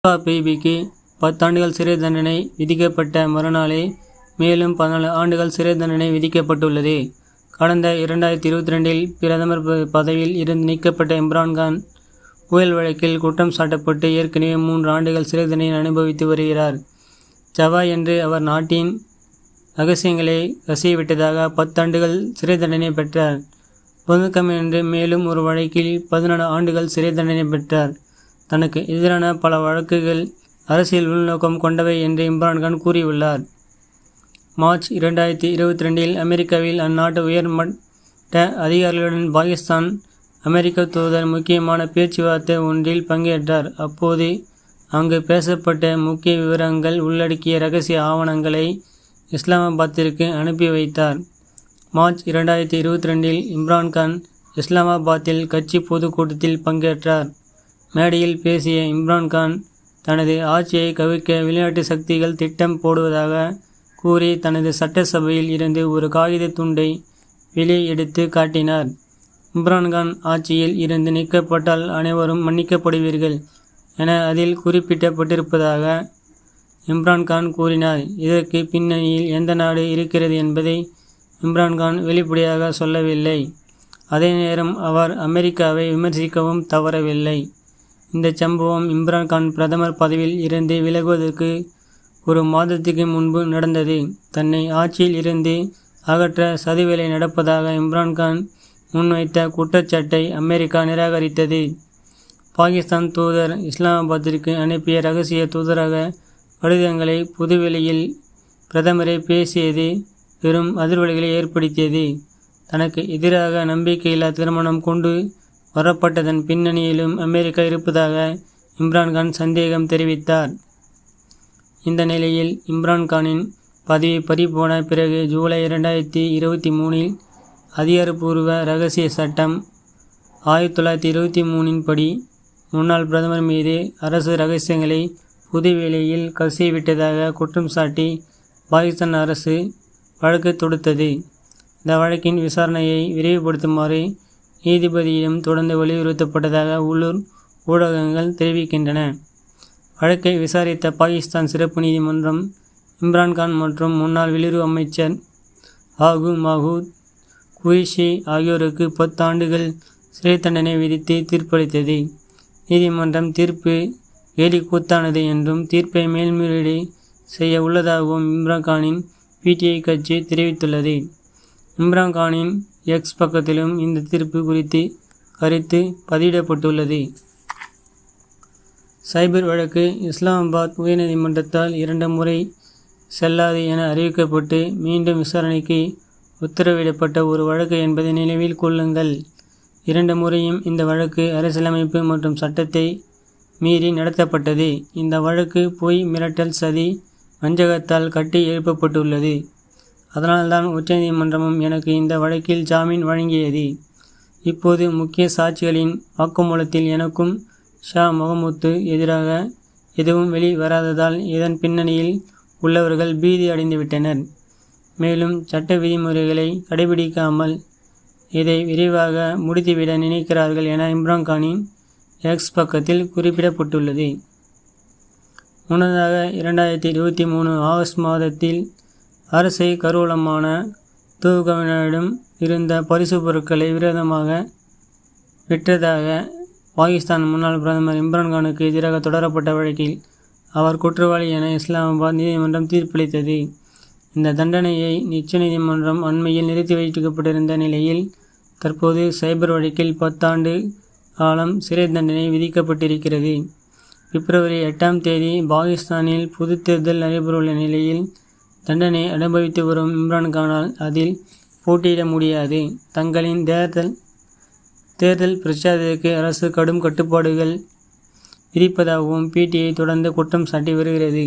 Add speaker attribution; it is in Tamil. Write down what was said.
Speaker 1: பிபிக்கு 10 ஆண்டுகள் சிறை தண்டனை விதிக்கப்பட்ட மறுநாளே மேலும் 14 ஆண்டுகள் சிறை தண்டனை விதிக்கப்பட்டுள்ளது. கடந்த 2022இல் பிரதமர் பதவியில் இருந்து நீக்கப்பட்ட இம்ரான்கான் ஊழல் வழக்கில் குற்றம் சாட்டப்பட்டு ஏற்கனவே 3 ஆண்டுகள் சிறை தண்டனை அனுபவித்து வருகிறார். செவ்வாயன்று அவர் நாட்டின் ரகசியங்களை கசியவிட்டதாக 10 ஆண்டுகள் சிறை தண்டனை பெற்றார். புதன்கிழமையன்று மேலும் ஒரு வழக்கில் 14 ஆண்டுகள் சிறை தண்டனை பெற்றார். தனக்கு எதிரான பல வழக்குகள் அரசியல் உள்நோக்கம் கொண்டவை என்று இம்ரான்கான் கூறியுள்ளார். மார்ச் 2022இல் அமெரிக்காவில் அந்நாட்டு உயர்மட்ட அதிகாரிகளுடன் பாகிஸ்தான் அமெரிக்க தூதர் முக்கியமான பேச்சுவார்த்தை ஒன்றில் பங்கேற்றார். அப்போது அங்கு பேசப்பட்ட முக்கிய விவரங்கள் உள்ளடக்கிய இரகசிய ஆவணங்களை இஸ்லாமாபாத்திற்கு அனுப்பி வைத்தார். மார்ச் 2022இல் இம்ரான்கான் இஸ்லாமாபாத்தில் கட்சி பொதுக்கூட்டத்தில் பங்கேற்றார். மேடையில் பேசிய இம்ரான்கான் தனது ஆட்சியை கவிழ்க்க வெளிநாட்டு சக்திகள் திட்டம் போடுவதாக கூறி தனது சட்டசபையில் இருந்து ஒரு காகித துண்டை வெளியே எடுத்து காட்டினார். இம்ரான்கான் ஆட்சியில் இருந்து நீக்கப்பட்டால் அனைவரும் மன்னிக்கப்படுவீர்கள் என அதில் குறிப்பிடப்பட்டிருப்பதாக இம்ரான்கான் கூறினார். இதற்கு பின்னணியில் எந்த நாடு இருக்கிறது என்பதை இம்ரான்கான் வெளிப்படையாக சொல்லவில்லை. அதே நேரம் அவர் அமெரிக்காவை விமர்சிக்கவும் தவறவில்லை. இந்த சம்பவம் இம்ரான்கான் பிரதமர் பதவியில் இருந்து விலகுவதற்கு ஒரு மாதத்துக்கு முன்பு நடந்தது. தன்னை ஆட்சியில் இருந்து அகற்ற சதிவேலை நடப்பதாக இம்ரான்கான் முன்வைத்த குற்றச்சாட்டை அமெரிக்கா நிராகரித்தது. பாகிஸ்தான் தூதர் இஸ்லாமாபாத்திற்கு அனுப்பிய இரகசிய தூதரக கடிதங்களை புதுவெளியில் பிரதமரை பேசியது பெரும் அதிர்வலைகளை ஏற்படுத்தியது. தனக்கு எதிராக நம்பிக்கையில்லா தீர்மானம் கொண்டு வரப்பட்டதன் பின்னணியிலும் அமெரிக்கா இருப்பதாக இம்ரான்கான் சந்தேகம் தெரிவித்தார். இந்த நிலையில் இம்ரான்கானின் பதவி பறிபோன பிறகு ஜூலை 2023இல் அதிகாரப்பூர்வ இரகசிய சட்டம் 1923 படி முன்னாள் பிரதமர் மீது அரசு இரகசியங்களை புதுவேளையில் கசியவிட்டதாக குற்றம் சாட்டி பாகிஸ்தான் அரசு வழக்கு தொடுத்தது. இந்த வழக்கின் விசாரணையை விரைவுபடுத்துமாறு நீதிபதியிடம் தொடர்ந்து வலியுறுத்தப்பட்டதாக உள்ளூர் ஊடகங்கள் தெரிவிக்கின்றன. வழக்கை விசாரித்த பாகிஸ்தான் சிறப்பு நீதிமன்றம் இம்ரான்கான் மற்றும் முன்னாள் வெளியுறவு அமைச்சர் ஆகு மஹூத் குரேஷி ஆகியோருக்கு 10 ஆண்டுகள் சிறை தண்டனை விதித்து தீர்ப்பளித்தது. நீதிமன்றம் தீர்ப்பு கேலிக்கூத்தானது என்றும் தீர்ப்பை மேல்முறையீடு செய்ய உள்ளதாகவும் இம்ரான்கானின் பிடிஐ கட்சி தெரிவித்துள்ளது. இம்ரான்கானின் எக்ஸ் பக்கத்திலும் இந்த தீர்ப்பு குறித்து கருத்து பதிவிடப்பட்டுள்ளது. சைபர் வழக்கு இஸ்லாமாபாத் உயர்நீதிமன்றத்தால் 2 முறை செல்லாது என அறிவிக்கப்பட்டு மீண்டும் விசாரணைக்கு உத்தரவிடப்பட்ட ஒரு வழக்கு என்பதை நினைவில் கொள்ளுங்கள். 2 முறையும் இந்த வழக்கு அரசியலமைப்பு மற்றும் சட்டத்தை மீறி நடத்தப்பட்டது. இந்த வழக்கு பொய், மிரட்டல், சதி, வஞ்சகத்தால் கட்டி எழுப்பப்பட்டுள்ளது. அதனால்தான் உச்சநீதிமன்றமும் எனக்கு இந்த வழக்கில் ஜாமீன் வழங்கியது. இப்போது முக்கிய சாட்சிகளின் வாக்குமூலத்தில் எனக்கும் ஷா முகமூத்து எதிராக எதுவும் வெளிவராததால் இதன் பின்னணியில் உள்ளவர்கள் பீதி அடைந்துவிட்டனர். மேலும் சட்ட விதிமுறைகளை கடைபிடிக்காமல் இதை விரைவாக முடித்துவிட நினைக்கிறார்கள் என இம்ரான்கானின் எக்ஸ் பக்கத்தில் குறிப்பிடப்பட்டுள்ளது. முன்னதாக 2023 ஆகஸ்ட் மாதத்தில் அரசை கருவூலமான தூகவினரிடம் இருந்த பரிசு பொருட்களை விரோதமாக விற்றதாக பாகிஸ்தான் முன்னாள் பிரதமர் இம்ரான்கானுக்கு எதிராக தொடரப்பட்ட வழக்கில் அவர் குற்றவாளி என இஸ்லாமாபாத் நீதிமன்றம் தீர்ப்பளித்தது. இந்த தண்டனையை உச்சநீதிமன்றம் அண்மையில் நிறுத்தி வைக்கப்பட்டிருந்த நிலையில் தற்போது சைபர் வழக்கில் 10 ஆண்டு காலம் சிறை தண்டனை விதிக்கப்பட்டிருக்கிறது. பிப்ரவரி 8ஆம் தேதி பாகிஸ்தானில் பொது தேர்தல் நடைபெறவுள்ள நிலையில் தண்டனை அனுபவித்து வரும் இம்ரான்கானால் அதில் போட்டியிட முடியாது. தங்களின் தேர்தல் பிரச்சாரத்திற்கு அரசு கடும் கட்டுப்பாடுகள் விதிப்பதாகவும் பிடிஐ தொடர்ந்து குற்றம் சாட்டி வருகிறது.